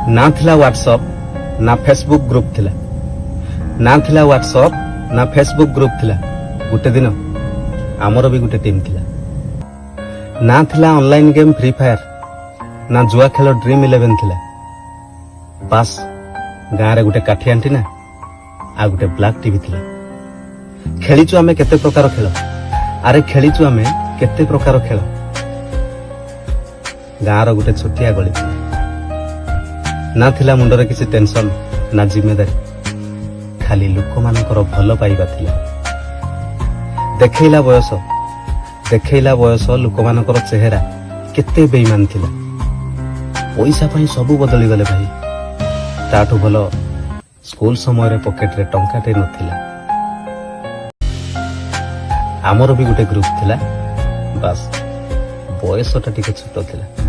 ना थिला व्हाट्सएप ना फेसबुक ग्रुप थिला ना थिला व्हाट्सएप ना फेसबुक ग्रुप थिला। गुटे दिन आमर भी गुटे टीम थिला ना थिला ऑनलाइन गेम फ्री फायर ना जुआ खेल ड्रीम 11 थिला। बास गाँव गुटे काठी आंटी ना आ गुटे ब्लैक टीवी थिला। खेलीचु आमे केते प्रकार खेल अरे खेलीचु आमे केते प्रकार खेल। गाँव गुटे छोटिया गली ना थिला मुंडरे किसी टेंशन ना जिम्मेदारी खाली लोक मानकर भल पाइबा थिला। देखैला बयस लोक मानकर चेहरा केते बेईमान थिला। पैसा पाई सबू बदली गले भाई ताठू भल स्कूल समय रे पॉकेट रे टंकाटे नथिला। आमर भी गोटे ग्रुप थिला बास बयसटा टिके छोट थिला।